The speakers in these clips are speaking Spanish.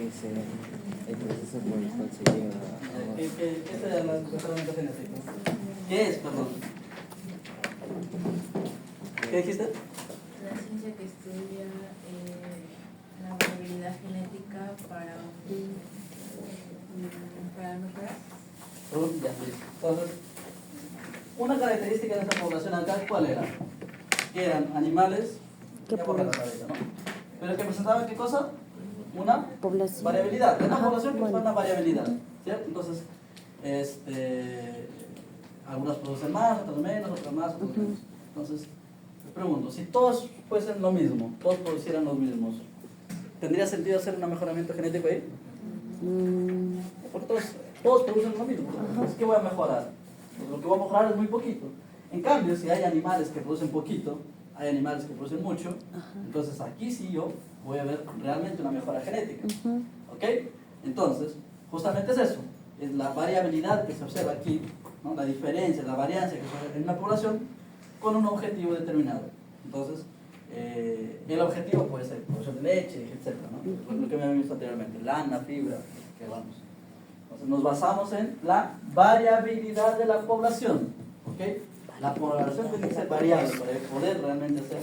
es el proceso por el cual se llega a... ¿Qué es el mejoramiento genético? ¿Qué es, perdón? ¿Qué dijiste? La ciencia que estudia la variabilidad genética para mejorar. Ya, listo. Entonces, una característica de esta población acá, ¿cuál era? Que eran animales, ya borré la cabeza, ¿no? Pero que presentaban ¿qué cosa? Una población. variabilidad. Una población que bueno. fue una variabilidad, ¿cierto? Entonces, algunas producen más, otras menos, otras más, otras menos. Entonces, les pregunto, si todos fuesen lo mismo, todos producieran los mismos, ¿tendría sentido hacer un mejoramiento genético ahí? Porque todos producen lo mismo. Entonces, ¿qué voy a mejorar? Pues lo que voy a mejorar es muy poquito. En cambio, si hay animales que producen poquito, hay animales que producen mucho, entonces aquí sí yo voy a ver realmente una mejora genética. ¿Ok? Entonces, justamente es eso, es la variabilidad que se observa aquí, ¿no? La diferencia, la variancia que se observa en una población con un objetivo determinado. Entonces, el objetivo puede ser producción de leche, etc., ¿no? Lo que me habían visto anteriormente, lana, fibra, que vamos. Entonces, nos basamos en la variabilidad de la población. ¿Ok? La población tiene que ser variable para poder realmente hacer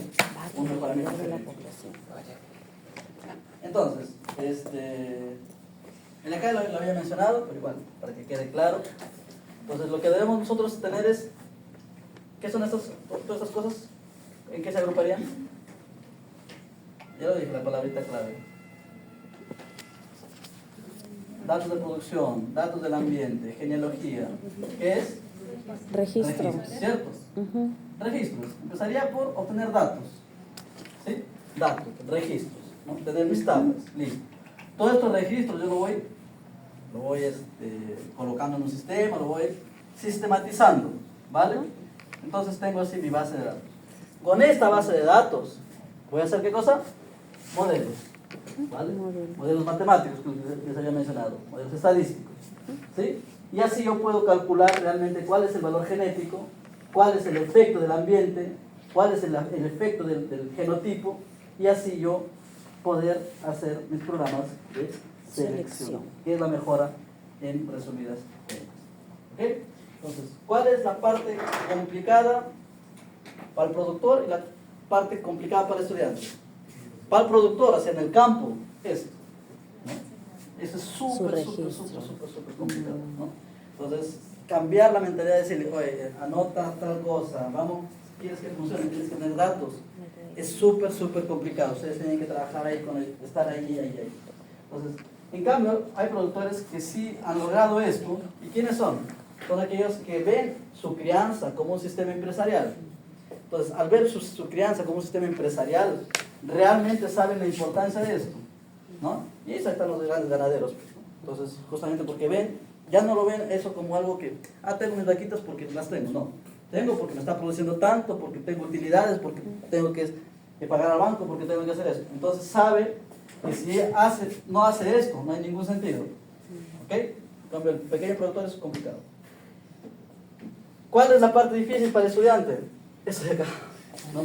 un mejoramiento genético. Entonces, en acá lo había mencionado, pero igual, para que quede claro. Entonces, lo que debemos nosotros tener es, ¿qué son todas estas cosas? ¿En qué se agruparían? Ya lo dije, la palabrita clave. Datos de producción, datos del ambiente, genealogía. ¿Qué es? Registros. ¿Cierto? Registros. Empezaría por obtener datos. ¿Sí? Datos, registros, ¿no? Tener mis tablas, listo. Todos estos registros yo lo voy colocando en un sistema, lo voy sistematizando, ¿vale? Entonces tengo así mi base de datos. Con esta base de datos voy a hacer ¿qué cosa? Modelos, ¿vale? Modelos matemáticos que les había mencionado, modelos estadísticos, ¿sí? Y así yo puedo calcular realmente cuál es el valor genético, cuál es el efecto del ambiente, cuál es el efecto del genotipo, y así yo poder hacer mis programas de selección, que es la mejora en resumidas cuentas. ¿Okay? Entonces, ¿cuál es la parte complicada para el productor y la parte complicada para el estudiante? Para el productor, hacia en el campo, esto, ¿no? Eso es súper complicado, ¿no? Entonces, cambiar la mentalidad de decirle, oye, anota tal cosa, vamos, quieres que funcione, tienes que tener datos. Es súper complicado. Ustedes tienen que trabajar ahí, estar ahí. Entonces, en cambio, hay productores que sí han logrado esto. ¿Y quiénes son? Son aquellos que ven su crianza como un sistema empresarial. Entonces, al ver su crianza como un sistema empresarial, realmente saben la importancia de esto, ¿no? Y ahí están los grandes ganaderos, ¿no? Entonces, justamente porque ven, ya no lo ven eso como algo que, tengo mis vaquitas porque las tengo, no. Tengo porque me está produciendo tanto, porque tengo utilidades, porque tengo que pagar al banco, porque tengo que hacer eso. Entonces sabe que si no hace esto, no hay ningún sentido. ¿Ok? En cambio, el pequeño productor es complicado. ¿Cuál es la parte difícil para el estudiante? Eso de acá, ¿no?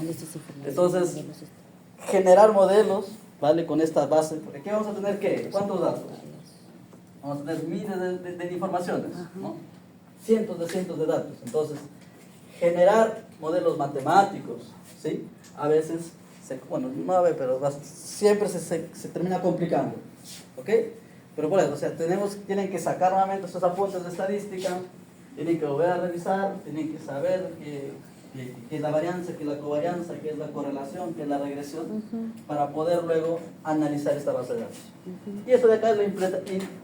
Entonces, generar modelos, ¿vale? Con esta base, porque aquí vamos a tener ¿qué? ¿Cuántos datos? Vamos a tener miles de informaciones, ¿no? Cientos de datos. Entonces, generar modelos matemáticos, ¿sí? A veces, siempre se termina complicando, ¿ok? Pero por eso, o sea, tienen que sacar nuevamente esos apuntes de estadística, tienen que volver a revisar, tienen que saber qué es la varianza, qué es la covarianza, qué es la correlación, qué es la regresión, para poder luego analizar esta base de datos. Y eso de acá es lo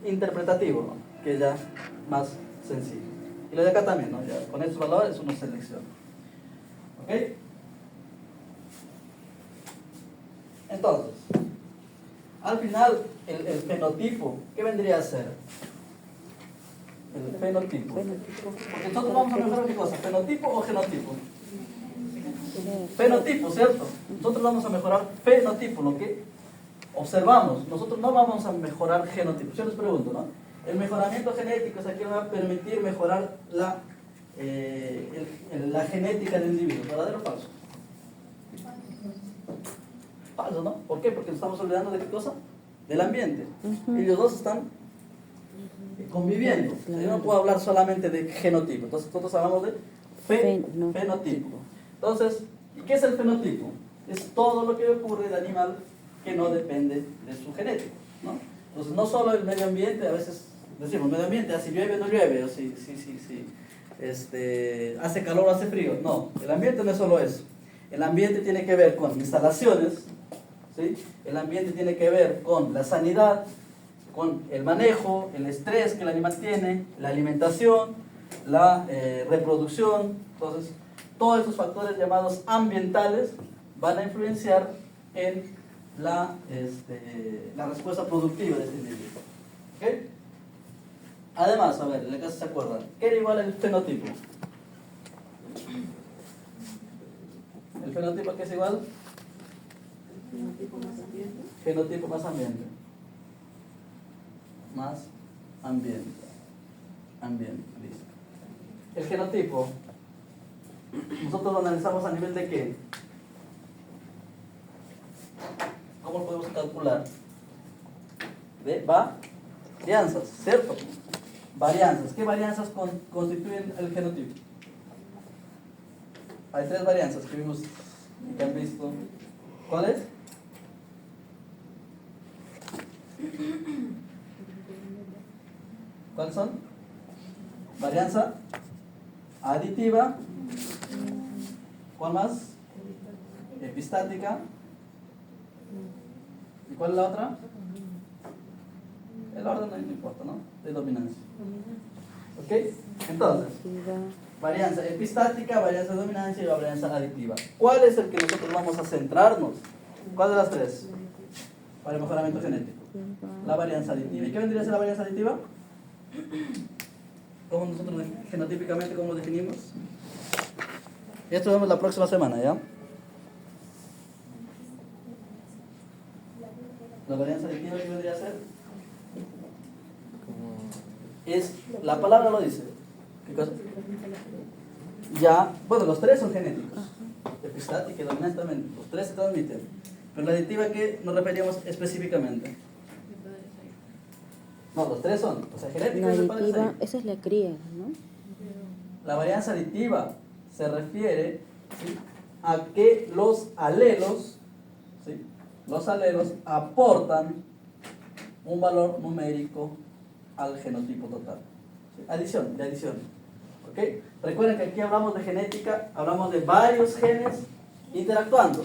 interpretativo, ¿no? Que es ya más sencillo. Y lo de acá también, ¿no? Ya con estos valores uno selecciona. ¿Ok? Entonces, al final, el fenotipo, ¿qué vendría a ser? El fenotipo. Porque nosotros vamos a mejorar ¿qué cosa? ¿Fenotipo o genotipo? Fenotipo, ¿cierto? Nosotros vamos a mejorar fenotipo, lo que observamos. Nosotros no vamos a mejorar genotipo. Yo les pregunto, ¿no? El mejoramiento genético es aquí va a permitir mejorar la genética del individuo. ¿Verdadero o falso? Falso, ¿no? ¿Por qué? Porque nos estamos olvidando de qué cosa. del ambiente. Ellos dos están conviviendo. O sea, yo no puedo hablar solamente de genotipo. Entonces nosotros hablamos de fenotipo. Entonces, ¿y qué es el fenotipo? Es todo lo que ocurre del animal que no depende de su genética, ¿no? Entonces, no solo el medio ambiente, a veces decimos medio ambiente, si llueve o no llueve, o si hace calor o hace frío. No, el ambiente no es solo eso. El ambiente tiene que ver con instalaciones, ¿sí? El ambiente tiene que ver con la sanidad, con el manejo, el estrés que el animal tiene, la alimentación, la reproducción. Entonces, todos estos factores llamados ambientales van a influenciar en la respuesta productiva de este individuo. ¿Okay? Además, a ver, en la casa se acuerdan, ¿qué era igual al fenotipo? ¿El fenotipo qué es igual? Fenotipo más ambiente. Fenotipo más ambiente. Más ambiente. Ambiente, listo. El genotipo, nosotros lo analizamos a nivel de qué? ¿Cómo lo podemos calcular? De varianzas, ¿cierto? Varianzas. ¿Qué varianzas constituyen el genotipo? Hay 3 varianzas que vimos, que han visto. ¿Cuáles? ¿Cuáles son? Varianza aditiva. ¿Cuál más? Epistática. ¿Y cuál es la otra? El orden no importa, ¿no? De dominancia. ¿Ok? Entonces, varianza epistática, varianza de dominancia y varianza aditiva. ¿Cuál es el que nosotros vamos a centrarnos? ¿Cuál de las 3? Para el mejoramiento genético. La varianza aditiva. ¿Y qué vendría a ser la varianza aditiva? ¿Cómo nosotros genotípicamente cómo lo definimos? Esto vemos la próxima semana, ¿ya? La varianza aditiva, ¿qué vendría a ser? Es, la palabra lo dice. ¿Qué cosa? Ya, bueno, los 3 son genéticos. Epistática y dominante también. Los 3 se transmiten. Pero la aditiva, ¿qué nos referíamos específicamente? No, los 3 son, o sea, genéticos y de padres aditiva, ahí. esa es la cría, ¿no? La varianza aditiva se refiere, ¿sí?, a que los alelos, ¿sí?, los alelos aportan un valor numérico al genotipo total. ¿Sí? Adición, de adición. ¿Ok? Recuerden que aquí hablamos de genética, hablamos de varios genes interactuando,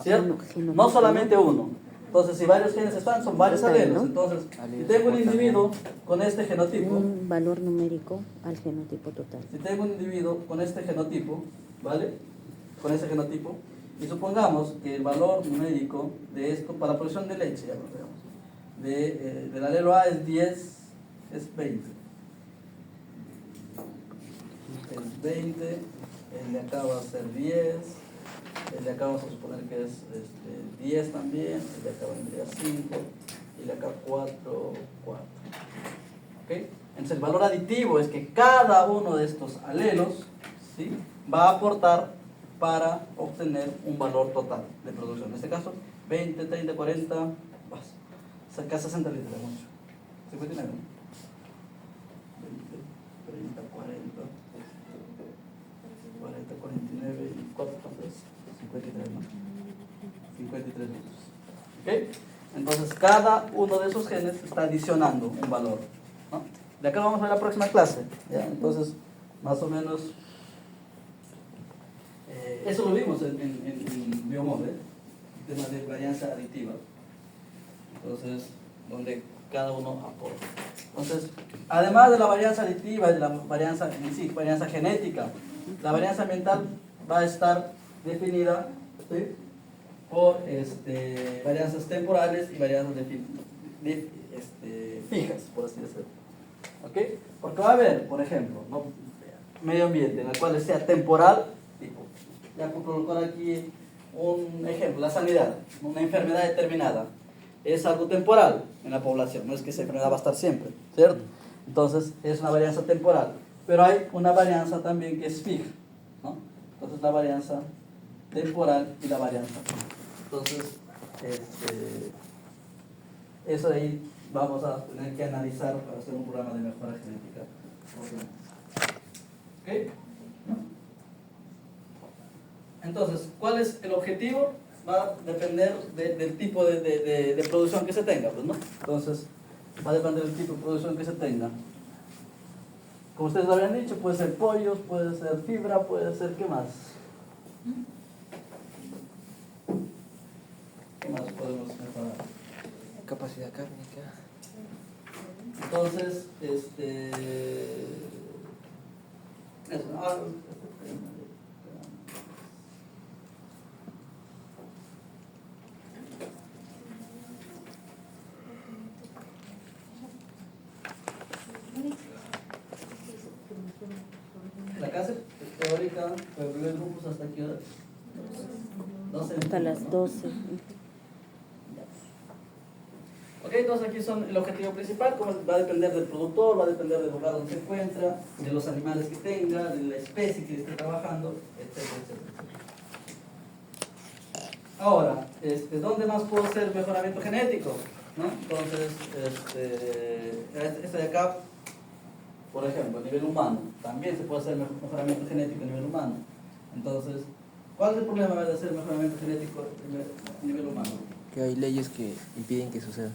¿cierto? No solamente uno. Entonces, si varios genes están, son varios alelos. Entonces, si tengo un individuo con este genotipo, Un valor numérico al genotipo total. si tengo un individuo con este genotipo, ¿vale? Con ese genotipo, y supongamos que el valor numérico de esto, para la producción de leche, ya lo veamos, del alelo A es 10, es 20. Es 20, el de acá va a ser 10, el de acá vamos a suponer que es 10 también, el de acá vendría 5, y el de acá 4, 4. ¿Okay? Entonces el valor aditivo es que cada uno de estos alelos, ¿sí?, va a aportar para obtener un valor total de producción. En este caso, 20, 30, 40, acá 60 litros de mucho. 59, ¿no? 20, 30, 40, 40, 49 y 4, ¿cuánto es? 53, ¿no? 53 litros. ¿Ok? Entonces, cada uno de esos genes está adicionando un valor, ¿no? De acá vamos a ver la próxima clase, ¿ya? Entonces, más o menos, eso lo vimos en biomode, el tema de varianza aditiva. Entonces, donde cada uno aporta. Entonces, además de la varianza aditiva y de la varianza en sí, varianza genética, la varianza ambiental va a estar definida, ¿sí?, por varianzas temporales y varianzas fijas, por así decirlo. ¿Ok? Porque va a haber, por ejemplo, ¿no?, medio ambiente en el cual sea temporal, tipo, ya por colocar aquí un ejemplo, la sanidad, una enfermedad determinada, es algo temporal en la población, no es que esa enfermedad va a estar siempre, ¿cierto? Entonces es una varianza temporal, pero hay una varianza también que es fija, ¿no? Entonces la varianza temporal y la varianza fija. Entonces, eso ahí vamos a tener que analizar para hacer un programa de mejora genética. ¿Ok? Entonces, ¿cuál es el objetivo? Va a depender del tipo de producción que se tenga, pues, ¿no? Entonces, va a depender del tipo de producción que se tenga. Como ustedes lo habían dicho, puede ser pollos, puede ser fibra, puede ser, ¿qué más? ¿Qué más podemos mejorar? Capacidad cárnica. Entonces, eso, la clase teórica, pero primer grupos hasta qué hora? 12. Hasta las 12. Ok, entonces aquí son el objetivo principal, como va a depender del productor, va a depender del lugar donde se encuentra, de los animales que tenga, de la especie que esté trabajando, etcétera, etcétera. Ahora, ¿dónde más puedo hacer mejoramiento genético? ¿No? Entonces, este de acá, por ejemplo, a nivel humano, también se puede hacer mejoramiento genético a nivel humano. Entonces, ¿cuál es el problema de hacer mejoramiento genético a nivel humano? Que hay leyes que impiden que suceda.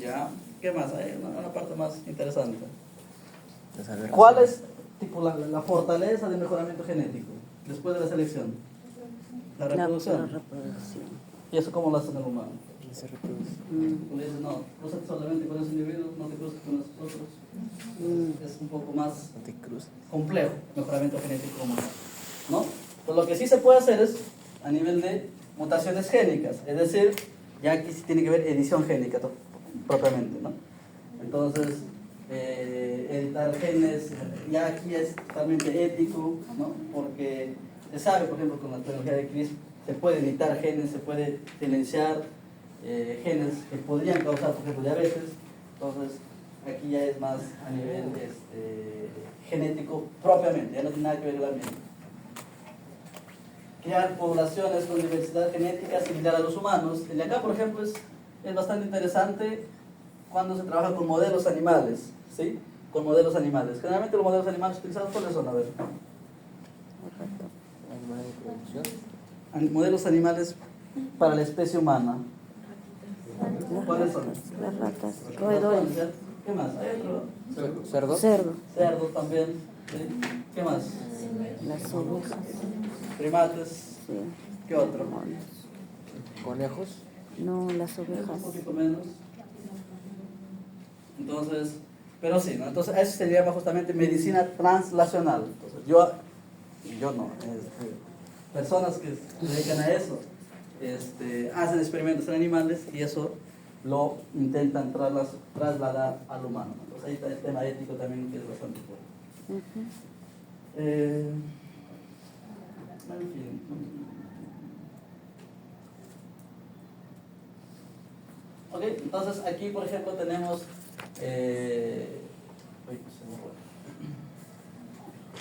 Ya, ¿qué más? Hay una parte más interesante. De saber ¿Cuál razonar. es tipo, la fortaleza del mejoramiento genético después de la selección? La reproducción. La reproducción. ¿Y eso cómo lo hacen en el humano? Que se reproduce. Tú le dices, no, cruzate solamente con ese individuo, no te cruces con los otros. Es un poco más No te cruces. complejo, mejoramiento genético humano, ¿no? Pues lo que sí se puede hacer es a nivel de mutaciones génicas, es decir, ya aquí sí tiene que ver edición génica propiamente, ¿no? Entonces, editar genes, ya aquí es totalmente ético, ¿no? Porque se sabe, por ejemplo, con la tecnología de CRISPR, se puede editar genes, se puede silenciar genes que podrían causar, por ejemplo, diabetes. Entonces, aquí ya es más a nivel genético propiamente, ya no tiene nada que ver con el ambiente. Crear poblaciones con diversidad genética similar a los humanos. El de acá, por ejemplo, es bastante interesante cuando se trabaja con modelos animales, ¿sí? Con modelos animales. Generalmente los modelos animales utilizados, ¿cuáles son? A ver. Animal de producción. Modelos animales para la especie humana. ¿Cuáles son? Las ratas, roedores, ¿Qué más? ¿Hay otro? Cerdo. cerdo, Cerdo también. ¿Sí? ¿Qué más? las ovejas, Primates. sí, ¿Qué otro? monos. Conejos. No, las Un ovejas. poquito menos. Entonces, pero sí, ¿no? Entonces eso se llama justamente medicina translacional. Entonces, yo no, personas que se dedican a eso, hacen experimentos en animales y eso lo intentan trasladar al humano. Entonces ahí está el tema ético también, que es bastante fuerte. Ujú. En fin. Ok, entonces aquí por ejemplo tenemos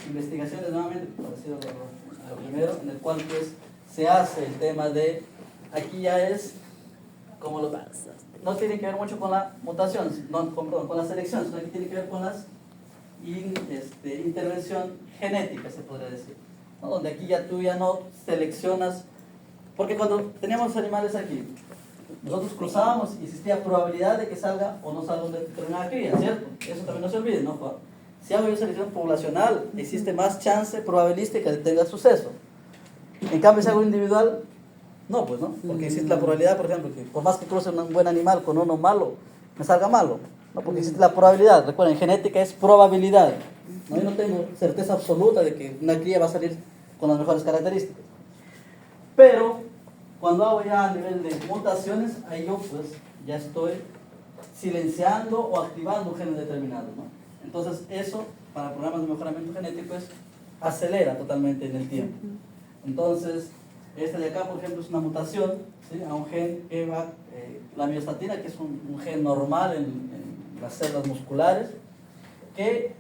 investigaciones nuevamente, parecido a lo primero, en el cual pues se hace el tema de, aquí ya es como lo, no tiene que ver mucho con la mutación, con la selección, sino que tiene que ver con las intervención genética, se podría decir, ¿no? Donde aquí ya tú ya no seleccionas, porque cuando teníamos animales aquí, nosotros cruzábamos y existía probabilidad de que salga o no salga una determinada cría, ¿cierto? Eso también no se olvide, ¿no, Juan? Si hago yo selección poblacional, existe más chance probabilística de que tenga suceso. En cambio, si hago individual, no, pues no, porque existe la probabilidad, por ejemplo, que por más que cruce un buen animal con uno malo, me salga malo, ¿no? Porque existe la probabilidad. Recuerden, genética es probabilidad, ¿no? Yo no tengo certeza absoluta de que una cría va a salir con las mejores características. Pero cuando hago ya a nivel de mutaciones, ahí yo pues ya estoy silenciando o activando un gen determinado, ¿no? Entonces eso, para programas de mejoramiento genético, acelera totalmente en el tiempo. Entonces, este de acá, por ejemplo, es una mutación, ¿sí? A un gen que va, la miostatina, que es un gen normal en las células musculares, que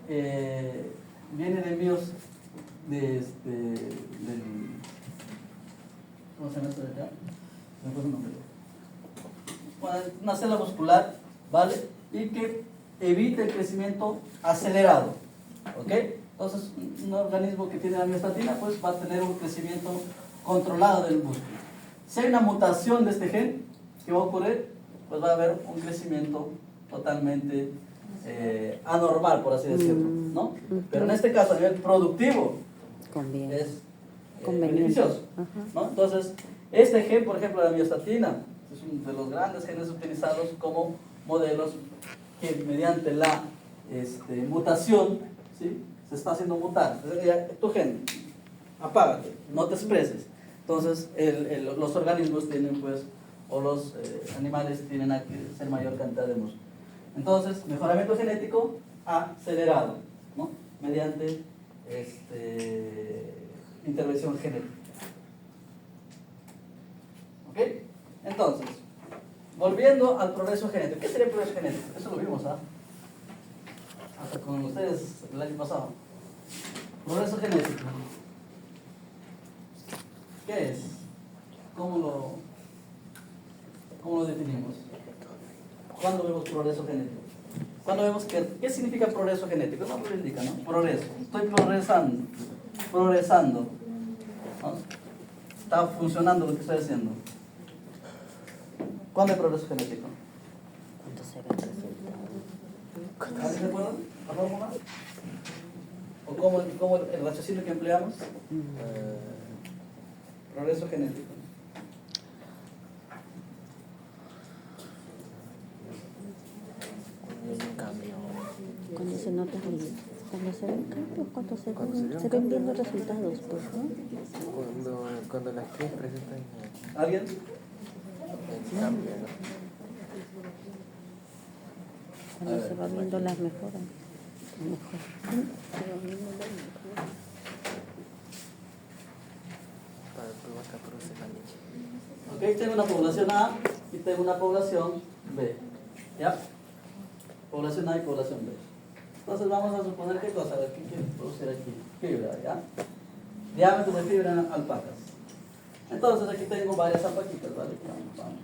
viene de envíos del ¿cómo se llama esto de acá? Me puse un nombre. una célula muscular, ¿vale? Y que evite el crecimiento acelerado, ¿ok? Entonces, un organismo que tiene la miostatina, pues va a tener un crecimiento controlado del músculo. Si hay una mutación de este gen, ¿qué va a ocurrir? Pues va a haber un crecimiento totalmente anormal, por así decirlo, ¿no? Pero en este caso, a nivel productivo, Conviene. es Conveniente. beneficioso, Ajá. ¿no? Entonces, este gen, por ejemplo, la miostatina, es uno de los grandes genes utilizados como modelos que mediante la mutación, ¿sí? Se está haciendo mutar. Entonces, ya, tu gen, apágate, no te expreses. Entonces, los organismos tienen, pues, o los animales tienen a ser mayor cantidad de músculo. Entonces, mejoramiento genético acelerado, ¿no? Mediante intervención genética. ¿Ok? Entonces, volviendo al progreso genético. ¿Qué sería el progreso genético? Eso lo vimos, ¿ah? Hasta con ustedes el año pasado. Progreso genético. ¿Qué es? ¿Cómo lo definimos? ¿Cuándo vemos progreso genético? ¿Cuándo vemos qué significa progreso genético? No, pues indica, ¿no? Progreso. Estoy progresando. ¿No? Está funcionando lo que estoy haciendo. ¿Cuándo hay progreso genético? ¿Cuánto se ve el resultado? ¿Alguien se acuerda la fórmula? ¿O cómo el raciocinio que empleamos? Progreso genético. Es un cambio. Cuando se nota cuando se ven cambios, se ven bien los resultados, pues, ¿no? Cuando las crías presentan ¿Alguien? el cambio, ¿no? Cuando se va viendo las mejoras. Se va viendo las mejoras. Para probar que produce la leche. Ok, tengo una población A y tengo una población B. ¿Ya? Población A y población B. Entonces vamos a suponer qué cosa, a ver, ¿qué quiere producir aquí? Fibra, ¿ya? Diámetro de fibra en alpacas. Entonces aquí tengo varias alpaquitas, ¿vale? Pam.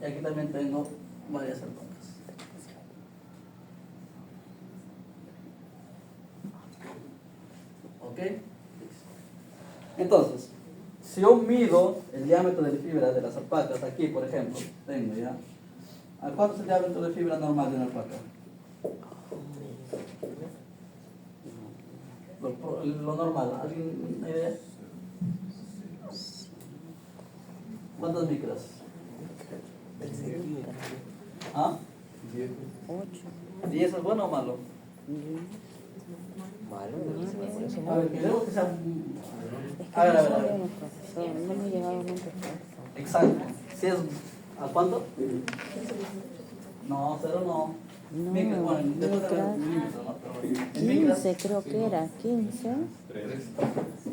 Y aquí también tengo varias alpacas. ¿Ok? Entonces, si yo mido el diámetro de fibra de las alpacas, aquí por ejemplo, tengo ya. ¿A cuánto es el diámetro de fibra normal de una alpaca? Lo normal, ¿alguien una idea? ¿Cuántas micras? ¿Ah? 8. ¿10 es bueno o malo? Malo, por eso A ver, queremos que sea. Es que A ver. sabemos, profesor, no hemos llegado a un profesor. Exacto. ¿Si es a cuánto? No, 0 no. No, Micras, bueno, después de ver micras. milímetros, ¿no? Pero en micras, 15 creo que era, 15.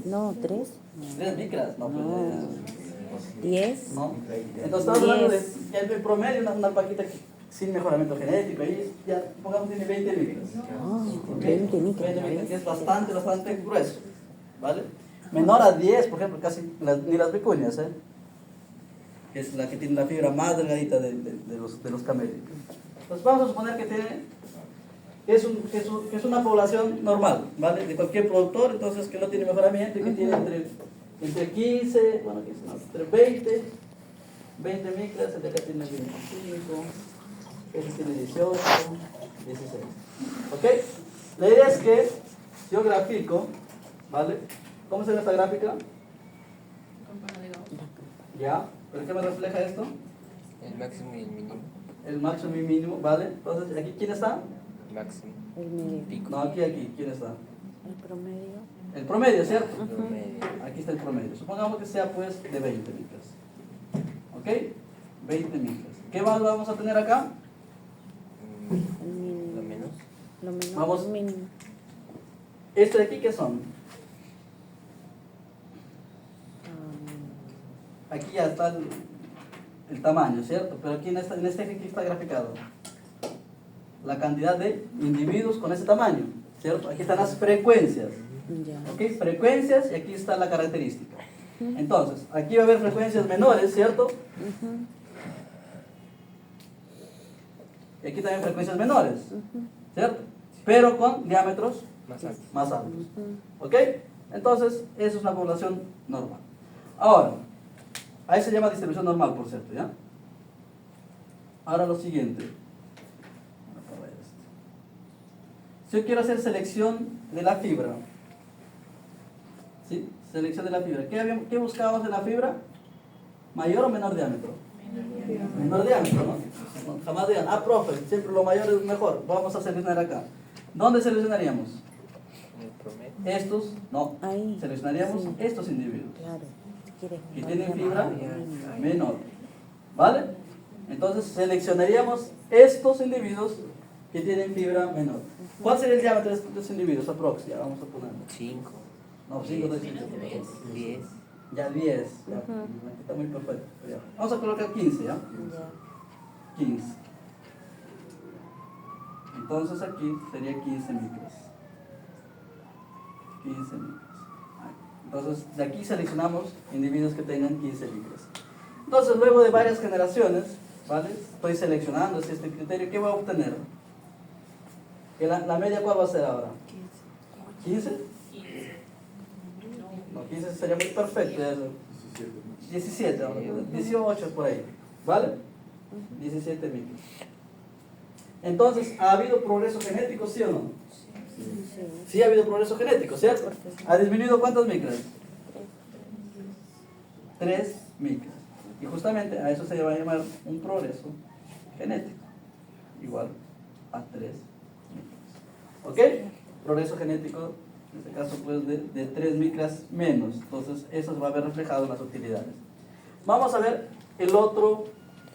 No, 3. 3 micras, no, pues. No. 10. ¿No? Entonces estamos hablando de que el promedio, una alpaquita sin mejoramiento genético, ahí ya pongamos tiene 20 micras. ¿Ok? 20 micras. 20 micras, que es bastante grueso, ¿vale? Menor a 10, por ejemplo, casi ni las vicuñas, ¿eh? Que es la que tiene la fibra más delgadita de los camélidos. Entonces vamos a suponer que es una población normal, ¿vale? De cualquier productor, entonces que no tiene mejoramiento y que tiene entre 15, bueno, que es más, entre 20 micras, el de acá tiene 25, ese tiene 18, 16. ¿Ok? La idea es que yo grafico, ¿vale? ¿Cómo se ve esta gráfica? ¿Ya? ¿Pero qué me refleja esto? el máximo y el mínimo. El máximo y mínimo, ¿vale? Entonces, ¿aquí quién está? El máximo. El medio. Pico. No, aquí, ¿quién está? El promedio. El promedio, ¿cierto? Promedio. Aquí está el promedio. Supongamos que sea pues de 20 micras. ¿Ok? 20 micras. ¿Qué más vamos a tener acá? El mínimo. Lo menos. Lo menos. Vamos. El mínimo. ¿Esto de aquí qué son? Aquí ya está el tamaño, ¿cierto? Pero aquí en este aquí está graficado la cantidad de individuos con ese tamaño, ¿cierto? Aquí están las frecuencias. Ya. ¿Ok? Frecuencias y aquí está la característica. Entonces, aquí va a haber frecuencias menores, ¿cierto? Y aquí también frecuencias menores, ¿cierto? Pero con diámetros Más alto. más altos. ¿Ok? Entonces, eso es una población normal. Ahora, ahí se llama distribución normal, por cierto, ¿ya? Ahora lo siguiente. Si yo quiero hacer selección de la fibra, ¿sí? Selección de la fibra. ¿Qué buscábamos en la fibra? ¿Mayor o menor diámetro? Menor diámetro, ¿no? Jamás digan, profe, siempre lo mayor es mejor. Vamos a seleccionar acá. ¿Dónde seleccionaríamos? En el promedio. Estos, no. Ahí. Seleccionaríamos Sí. estos individuos Claro. Si quieres que menor tienen diámetro, fibra menor. menor. ¿Vale? Entonces seleccionaríamos estos individuos que tienen fibra menor. ¿Cuál sería el diámetro de estos individuos? Aprox, ya vamos a ponerlo. 5. No, 5 de 10. Ya 10. Ya. Está muy perfecto. Ya. Vamos a colocar 15, ¿ya? Ya. 15. Entonces aquí sería 15 micros. 15 micros. Entonces de aquí seleccionamos individuos que tengan 15 micros. Entonces luego de varias generaciones, ¿vale? Estoy seleccionando este criterio. ¿Qué voy a obtener? ¿Que la media cuál va a ser ahora? 15. No, 15 sería muy perfecto. 17, 18 por ahí. ¿Vale? 17 micros. Entonces, ¿ha habido progreso genético, sí o no? Sí ha habido progreso genético, ¿cierto? ¿Ha disminuido cuántas micras? 3 micras. Y justamente a eso se va a llamar un progreso genético. Igual a 3 micras. ¿Ok? Progreso genético, en este caso pues de 3 micras menos. Entonces eso se va a ver reflejado en las utilidades. Vamos a ver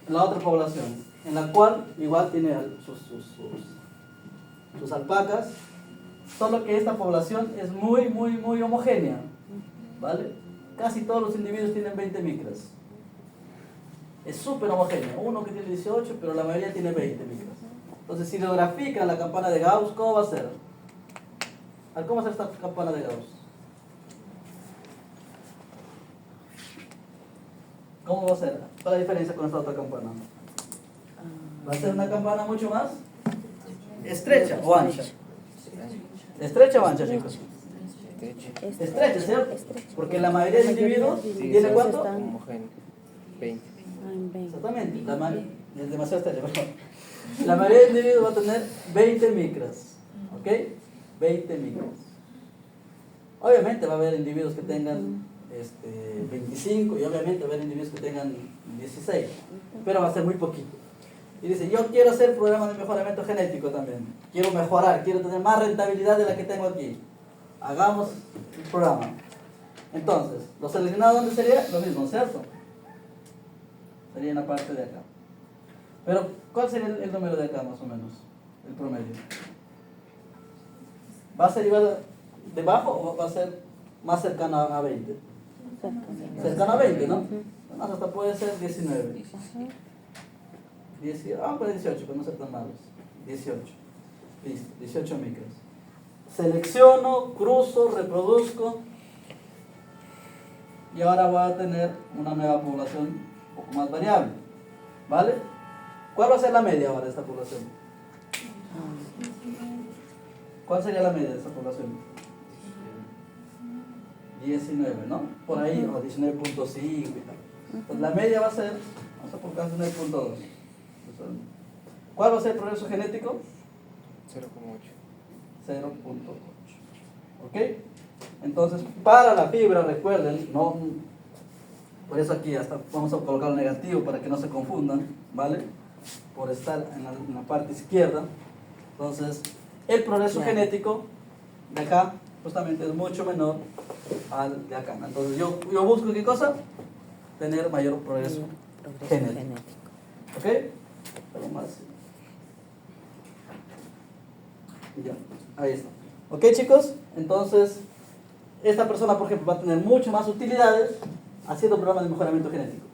la otra población, en la cual igual tiene sus alpacas, solo que esta población es muy homogénea, ¿vale? Casi todos los individuos tienen 20 micras. Es súper homogéneo, uno que tiene 18, pero la mayoría tiene 20 micras. Entonces, si lo grafican la campana de Gauss, ¿cómo va a ser? ¿Cómo va a ser esta campana de Gauss? ¿Cómo va a ser? ¿Cuál es la diferencia con esta otra campana? ¿Va a ser una campana mucho más estrecha o ancha? ¿Estrecha o ancha, chicos? Estrecha, ¿cierto? Porque la mayoría de individuos tiene ¿cuánto? Homogéneo. 20. Exactamente, es demasiado estrecha, perdón. La mayoría de individuos va a tener 20 micras, ¿ok? 20 micras. Obviamente va a haber individuos que tengan 25 y obviamente va a haber individuos que tengan 16, pero va a ser muy poquito. Y dice, yo quiero hacer programas de mejoramiento genético también, quiero mejorar, quiero tener más rentabilidad de la que tengo aquí. Hagamos el programa. Entonces, ¿lo seleccionado dónde sería? Lo mismo, ¿cierto? Sería en la parte de acá. Pero, ¿cuál sería el número de acá más o menos? El promedio. ¿Va a ser igual debajo o va a ser más cercano a 20? Cercano a 20, ¿no? Además, hasta puede ser 19. 18, vamos a poner 18 para no ser tan malos. 18. Listo, 18 micros. Selecciono, cruzo, reproduzco. Y ahora voy a tener una nueva población un poco más variable. ¿Vale? ¿Cuál va a ser la media ahora de esta población? ¿Cuál sería la media de esta población? 19, ¿no? Por ahí, o 19.5 y tal. Pues la media va a ser, vamos a colocar 19.2. ¿Cuál va a ser el progreso genético? 0,8. 0.8. ¿Ok? Entonces, para la fibra, recuerden, no, por eso aquí hasta vamos a colocar negativo para que no se confundan, ¿vale? Por estar en la parte izquierda. Entonces, el progreso genético de acá justamente es mucho menor al de acá. Entonces, yo busco ¿qué cosa? Tener mayor progreso genético. ¿Ok? Pero más. Ya, ahí está. ¿Ok, chicos? Entonces, esta persona, por ejemplo, va a tener mucho más utilidades haciendo programas de mejoramiento genético.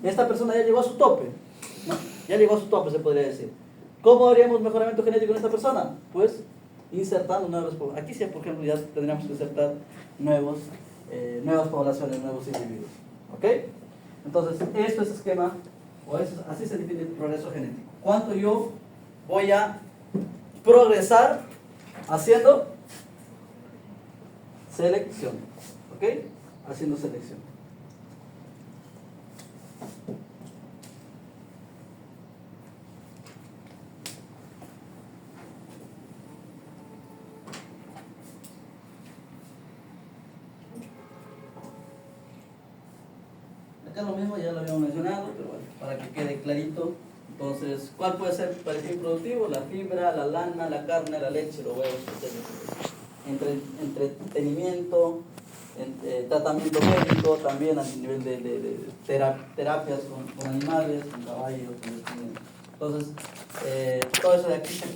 Esta persona ya llegó a su tope, ¿no? Ya llegó a su tope, se podría decir. ¿Cómo haríamos mejoramiento genético en esta persona? Pues insertando nuevos. Aquí sí, por ejemplo, ya tendríamos que insertar nuevos nuevas poblaciones, nuevos individuos. ¿Ok? Entonces, esto es esquema, o eso, así se define el progreso genético. ¿Cuánto yo voy a progresar haciendo selección? ¿Ok? Haciendo selección. Acá lo mismo, ya lo habíamos mencionado, pero bueno, para que quede clarito. Entonces, ¿cuál puede ser el parásitos productivo? La fibra, la lana, la carne, la leche, los huevos, etc. Entretenimiento, tratamiento médico, también a nivel de terapias con animales, con caballos. Entonces, todo eso de aquí se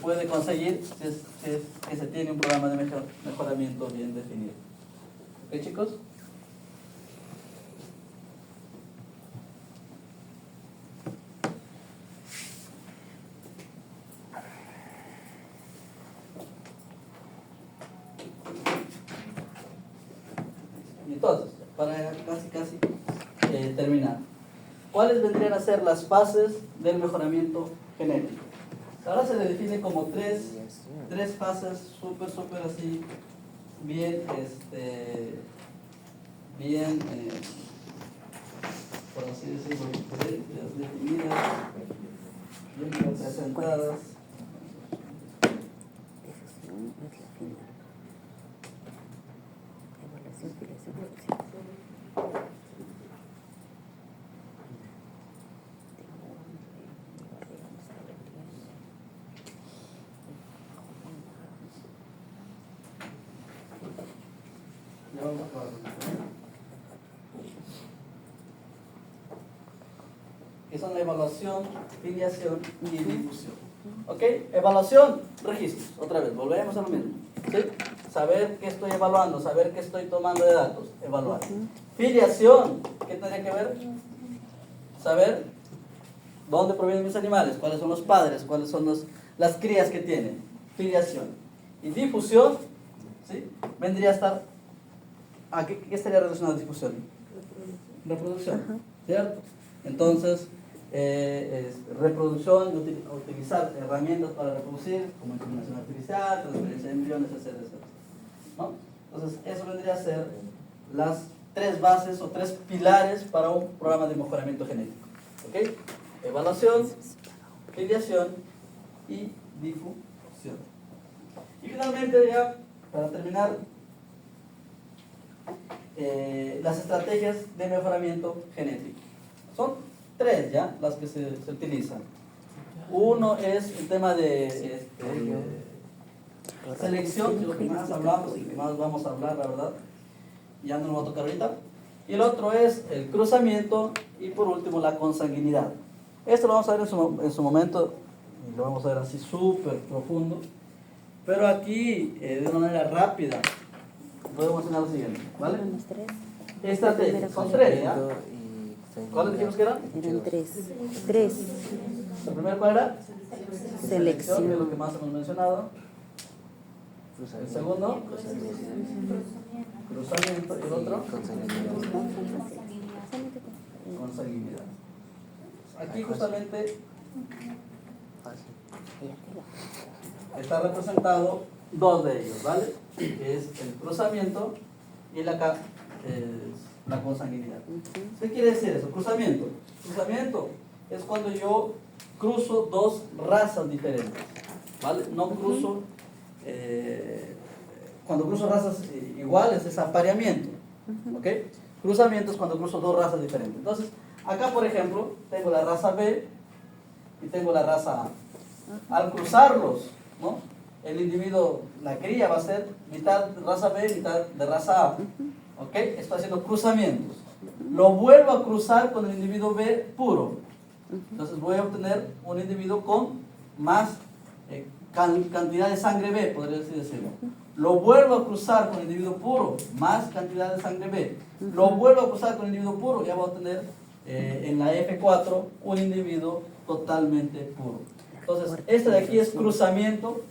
puede conseguir si es que se tiene un programa de mejoramiento bien definido. ¿Ok, chicos? Entonces, para casi terminar, ¿cuáles vendrían a ser las fases del mejoramiento genético? Ahora se le define como tres fases súper así, bien, por así decirlo, definidas, bien representadas. Que son la evaluación, filiación y difusión. ¿Ok? Evaluación, registros. Otra vez, volvemos a lo mismo. ¿Sí? Saber qué estoy evaluando, saber qué estoy tomando de datos, evaluar. Filiación, ¿qué tendría que ver? Saber dónde provienen mis animales, cuáles son los padres, cuáles son las crías que tienen. Filiación. Y difusión, ¿sí? Vendría a estar... ¿A qué estaría relacionado a difusión? Reproducción, ¿cierto? Entonces, reproducción, utilizar herramientas para reproducir, como inseminación artificial, transferencia de embriones, etcétera. ¿No? Entonces, eso vendría a ser las tres bases o tres pilares para un programa de mejoramiento genético. ¿Ok? Evaluación, filiación y difusión. Y finalmente, ya para terminar, las estrategias de mejoramiento genético. Son tres ya las que se utilizan. Uno es el tema de selección, que es lo que más hablamos y que más vamos a hablar, la verdad. Ya no lo voy a tocar ahorita. Y el otro es el cruzamiento y por último la consanguinidad. Esto lo vamos a ver en su momento y lo vamos a ver así súper profundo. Pero aquí, de una manera rápida, podemos hacer lo siguiente, ¿vale? Estrategias, son tres, ¿ya? ¿Cuáles dijimos que eran? Eran tres. ¿El primero cuál era? Selección. Que es lo que más hemos mencionado. El segundo, cruzamiento. Y el otro, consanguinidad. Aquí justamente está representado dos de ellos, ¿vale? Que es el cruzamiento y la consanguinidad. ¿Qué quiere decir eso? Cruzamiento. Cruzamiento es cuando yo cruzo dos razas diferentes, ¿vale? No cruzo, cuando cruzo razas iguales es apareamiento, ¿ok? Cruzamiento es cuando cruzo dos razas diferentes. Entonces, acá por ejemplo, tengo la raza B y tengo la raza A. Al cruzarlos, ¿no? El individuo, la cría va a ser mitad de raza B, mitad de raza A. ¿Ok? Estoy haciendo cruzamientos. Lo vuelvo a cruzar con el individuo B puro. Entonces voy a obtener un individuo con más cantidad de sangre B, podría así decirlo. Lo vuelvo a cruzar con el individuo puro, más cantidad de sangre B. Lo vuelvo a cruzar con el individuo puro, ya voy a obtener en la F4 un individuo totalmente puro. Entonces, este de aquí es cruzamiento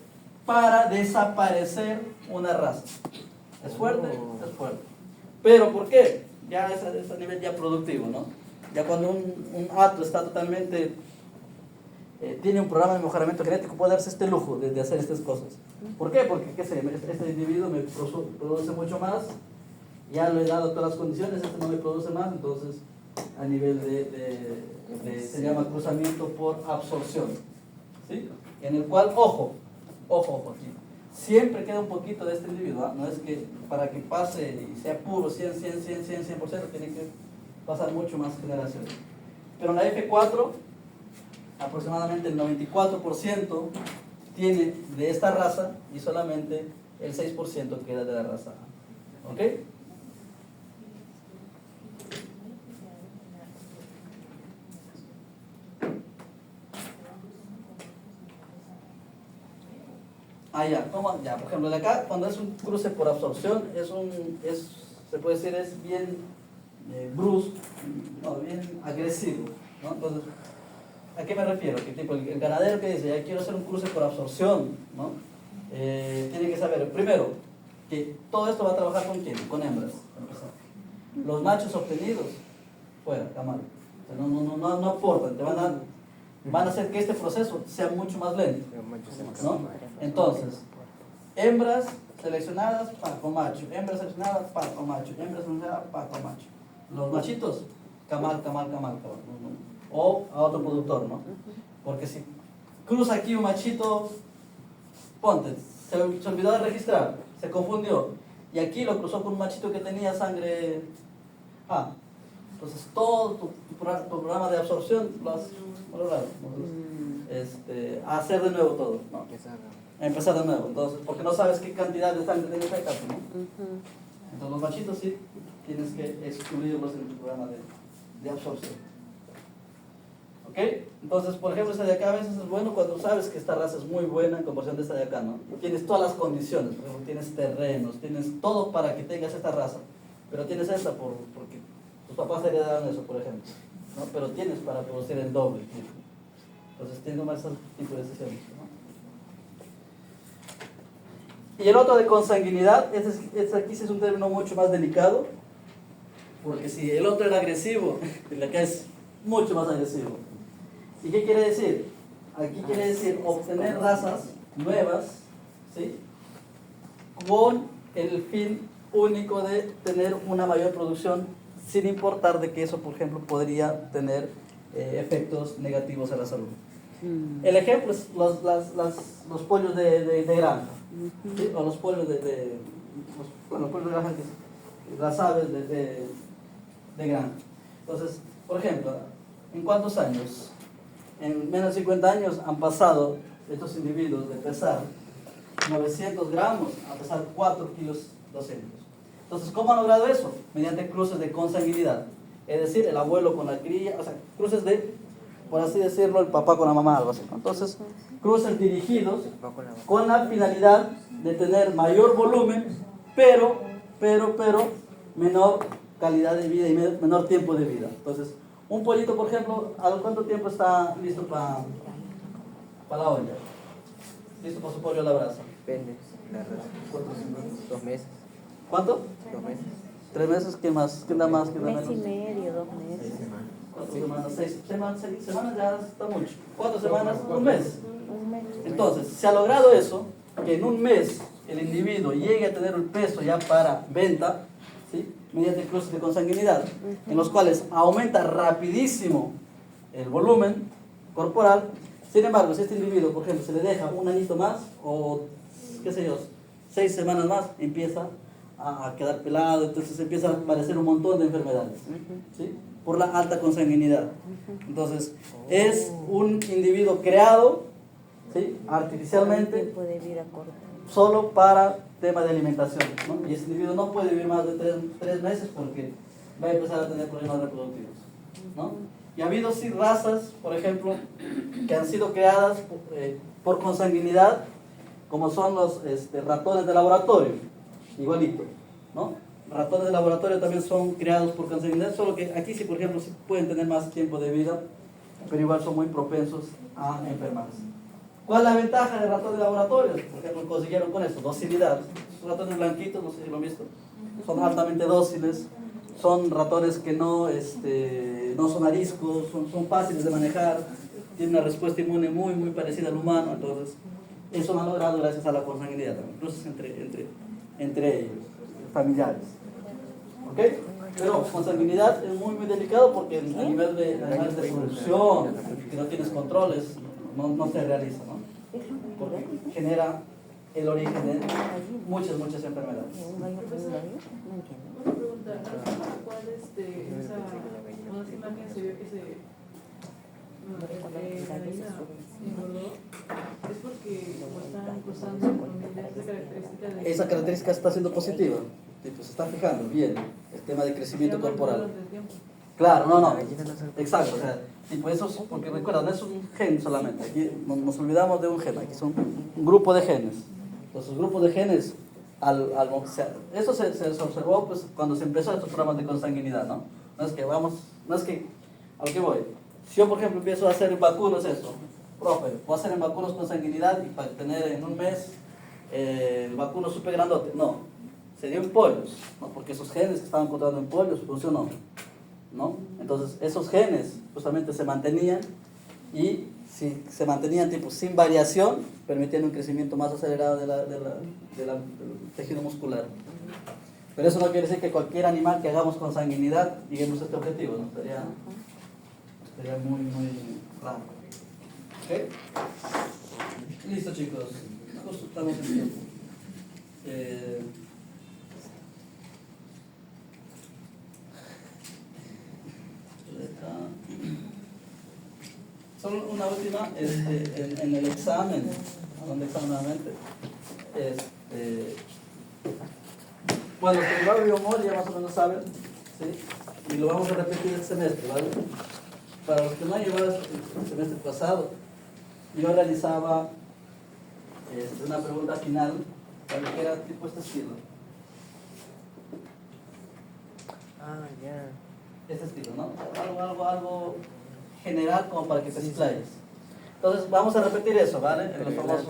para desaparecer una raza. ¿Es fuerte? Es fuerte. ¿Pero por qué? Ya es a nivel ya productivo, ¿no? Ya cuando un hato está totalmente... tiene un programa de mejoramiento genético, puede darse este lujo de hacer estas cosas. ¿Por qué? Porque, qué sé, este individuo me produce mucho más, ya le he dado todas las condiciones, este no me produce más, entonces a nivel se llama cruzamiento por absorción, ¿sí? En el cual, ojo aquí, siempre queda un poquito de este individuo, ¿eh? No es que para que pase y sea puro 100%, tiene que pasar mucho más generaciones. Pero en la F4, aproximadamente el 94% tiene de esta raza y solamente el 6% queda de la raza A. ¿Ok? Ya, ¿cómo? Ya, por ejemplo, de acá, cuando es un cruce por absorción, se puede decir, es bien brusco, no, bien agresivo, ¿no? Entonces, ¿a qué me refiero? Que tipo, el ganadero que dice, ya quiero hacer un cruce por absorción, ¿no? Tiene que saber, primero, que todo esto va a trabajar con quién, con hembras, para empezar. Los machos obtenidos, fuera, camarón. O sea, no aportan, van a hacer que este proceso sea mucho más lento, ¿no? Entonces, hembras seleccionadas, con macho, hembras seleccionadas, con macho, hembras seleccionadas, con macho. Los machitos, camal, o a otro productor, ¿no? Porque si cruza aquí un machito, ponte, se olvidó de registrar, se confundió, y aquí lo cruzó con un machito que tenía sangre A. Entonces todo tu programa de absorción lo has logrado. A hacer de nuevo todo, ¿no? Empezar de nuevo. Entonces, porque no sabes qué cantidad de sangre tienes acá, ¿no? Entonces los machitos sí tienes que excluirlos en tu programa de absorción. ¿Ok? Entonces, por ejemplo, esta de acá a veces es bueno cuando sabes que esta raza es muy buena en comparación de esta de acá, ¿no? Tienes todas las condiciones, por ejemplo, tienes terrenos, tienes todo para que tengas esta raza, pero tienes esta porque tus papás te heredaron eso, por ejemplo, ¿no? Pero tienes para producir el doble, ¿sí? Entonces tienes más ese tipo de decisiones, ¿no? Y el otro de consanguinidad, aquí sí es un término mucho más delicado, porque si el otro era agresivo, el de acá es mucho más agresivo. ¿Y qué quiere decir? Aquí quiere decir obtener razas nuevas, ¿sí? Con el fin único de tener una mayor producción, sin importar de que eso, por ejemplo, podría tener efectos negativos a la salud. El ejemplo es los pollos de granja, ¿sí? O los pollos los pollos de granja, las aves de granja. Entonces, por ejemplo, ¿en cuántos años? En menos de 50 años han pasado estos individuos de pesar 900 gramos a pesar 4 kilos 200. Entonces, ¿cómo han logrado eso? Mediante cruces de consanguinidad. Es decir, el abuelo con la cría, o sea, cruces de, por así decirlo, el papá con la mamá, algo así. Entonces, cruces dirigidos con la finalidad de tener mayor volumen, pero menor calidad de vida y menor tiempo de vida. Entonces, un pollito, por ejemplo, ¿a cuánto tiempo está listo para la olla? Listo para su pollo a la brasa. Depende. 2 meses. ¿Cuánto? 2 meses. 3 meses, ¿qué más? ¿Qué da más? ¿Qué da Mes y menos? medio, 2 meses. 4 semanas, 6 semanas ya está mucho. 4 semanas, un mes. Un mes. Entonces, se ha logrado eso, que en un mes el individuo llegue a tener el peso ya para venta, ¿sí? Mediante cruces de consanguinidad, en los cuales aumenta rapidísimo el volumen corporal. Sin embargo, si este individuo, por ejemplo, se le deja un añito más o, qué sé yo, 6 semanas más, empieza a quedar pelado, entonces empieza a aparecer un montón de enfermedades, ¿sí? Por la alta consanguinidad. Entonces, es un individuo creado, ¿sí? Artificialmente, Tiempo de vida corto. solo para tema de alimentación, ¿no? Y ese individuo no puede vivir más de 3 meses porque va a empezar a tener problemas reproductivos, ¿no? Y ha habido sí razas, por ejemplo, que han sido creadas por consanguinidad, como son los ratones de laboratorio, igualito, ¿no? Ratones de laboratorio también son creados por consanguinidad, solo que aquí sí, por ejemplo, sí pueden tener más tiempo de vida, pero igual son muy propensos a enfermarse. ¿Cuál es la ventaja de ratones de laboratorio? Por ejemplo, consiguieron con eso docilidad, ratones blanquitos, no sé si lo han visto, son altamente dóciles, son ratones que no son ariscos, son fáciles de manejar, tienen una respuesta inmune muy parecida al humano, entonces eso lo han logrado gracias a la consanguinidad, incluso entre ellos, familiares. ¿Ok? Pero consanguinidad es muy delicado porque a nivel de producción, que no tienes controles, no se realiza, ¿no? Porque genera el origen de muchas enfermedades. Una pregunta, ¿cuál esa imagen se vio que engordó? ¿Es porque como están cruzando con esa característica de... Esa característica está siendo positiva, tipo, se está fijando bien el tema de crecimiento corporal. Claro, no, exacto, o sea, tipo eso es, porque recuerda, no es un gen solamente, aquí nos olvidamos de un gen, aquí son un grupo de genes. Entonces, los grupos de genes, eso se observó pues, cuando se empezó estos programas de consanguinidad, ¿no? No es que, a lo que voy, si yo por ejemplo empiezo a hacer vacunos eso, profe, voy a hacer en vacunos con sanguinidad y para tener en un mes el vacuno súper grandote, no, se dio en pollos, ¿no? Porque esos genes que estaban encontrando en pollos funcionó, ¿no? Entonces esos genes justamente se mantenían y si se mantenían tipo sin variación, permitían un crecimiento más acelerado del tejido muscular. Pero eso no quiere decir que cualquier animal que hagamos con sanguinidad lleguemos a este objetivo, ¿no? Sería muy raro. ¿Ok? Listo, chicos. Justo estamos en tiempo. Solo una última, en el examen, nuevamente, bueno, los que llevaron biomol ya más o menos saben, ¿sí? Y lo vamos a repetir el semestre, ¿vale? Para los que no han llevado el semestre pasado, yo realizaba una pregunta final, ¿vale? Que era tipo este estilo. Este estilo, ¿no? Algo general como para que te explayes. Entonces vamos a repetir eso, ¿vale? En los famosos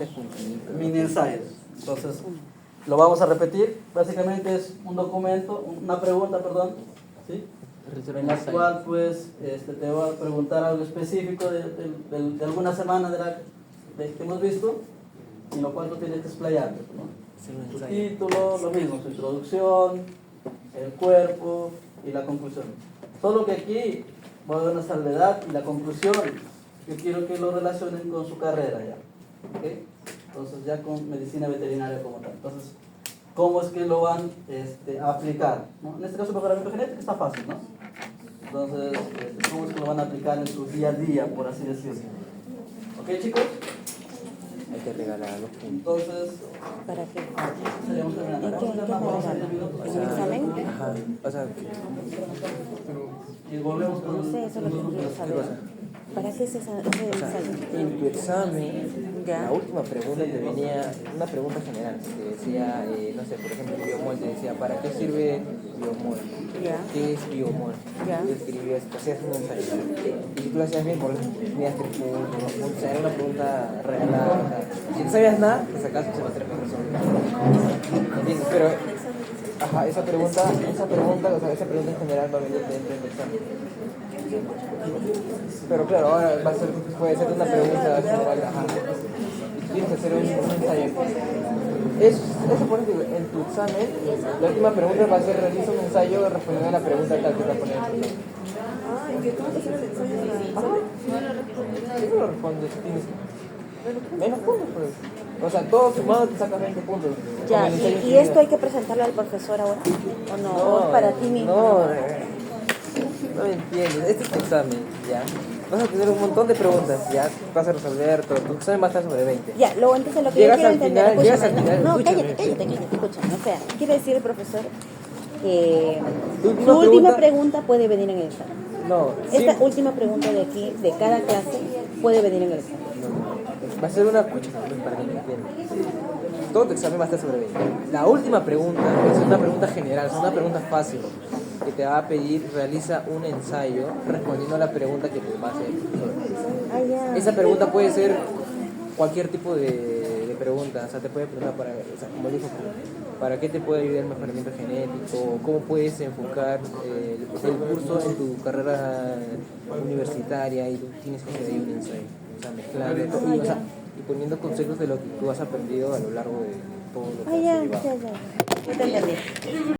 mini ensayos. Entonces lo vamos a repetir. Básicamente es un documento, una pregunta, perdón, ¿sí? En la cual pues te voy a preguntar algo específico de alguna semana que hemos visto, en lo cual tú tienes que explayarte, ¿no? Su título, lo mismo, su introducción, el cuerpo y la conclusión. Solo que aquí voy a dar una salvedad y la conclusión, yo quiero que lo relacionen con su carrera ya. ¿Okay? Entonces ya con medicina veterinaria como tal. Entonces, ¿cómo es que lo van a aplicar? ¿No? En este caso, mejoramiento genético está fácil, ¿no? Entonces, ¿cómo es que lo van a aplicar en su día a día, por así decirlo? ¿Ok, chicos? Hay que regalar los puntos. Entonces, ¿Para qué? estaríamos terminando. ¿En qué me regalan? ¿En el examen? Ajá, o sea, Y volvemos con No sé, eso es lo que quiero saber. ¿Para qué es ese ensayo? en tu examen, Ya. la última pregunta te venía, una pregunta general, te decía, no sé, por ejemplo, biomol, te decía, ¿para qué sirve biomol? Ya. ¿Qué es biomol? Ya. Tú escribías, hacías un ensayo. Y si tú lo hacías bien, por ejemplo, tenías 3 puntos, o sea, era una pregunta regalada. O sea, si no sabías nada, te sacas 3 razón. ¿Entiendes? Pero, ajá, esa pregunta, o sea, esa pregunta en general va a venir dentro del examen. Pero claro, ahora puede ser una pregunta general, ajá. Y tienes que hacer un ensayo. Eso por ejemplo, en tu examen, la última pregunta va a ser realiza un ensayo respondiendo a la pregunta tal que te pone en el examen. ¿Y que tengo que hacer el ensayo de la Si no lo respondes, tienes menos puntos, pues. O sea, todo sumado te sacas 20 puntos. Ya, Con el ensayo ¿y individual. esto hay que presentarlo al profesor ahora? ¿O no? ¿O es para ti mismo? No me entiendes. Este es tu examen, ¿ya? Vas a tener un montón de preguntas, ¿ya? Vas a resolver todo. Tu examen va a estar sobre 20. Ya, luego entonces lo que Llegas yo quiero al entender, final, llegas al escúchame, final, no, escúchame. cállate, escúchame, o sea, quiere decir el profesor que Tu última su última pregunta- pregunta puede venir en el examen. No, Esta sí. última pregunta de aquí, de cada clase, puede venir en el examen. Va a ser una cucha para que me entiendas. Todo tu examen va a estar sobre 20. La última pregunta es una pregunta general, es una pregunta fácil que te va a pedir realiza un ensayo respondiendo a la pregunta que te va a hacer. Ah, ya. Esa pregunta puede ser cualquier tipo de pregunta, o sea, te puede preguntar para, o sea, como dijo, ¿para qué te puede ayudar el mejoramiento genético? ¿Cómo puedes enfocar el curso en tu carrera universitaria? Y tú tienes que hacer ahí un ensayo, o sea, mezclando todo, y, o sea, y poniendo conceptos de lo que tú has aprendido a lo largo de todo lo que has llevado. Ya te entendí.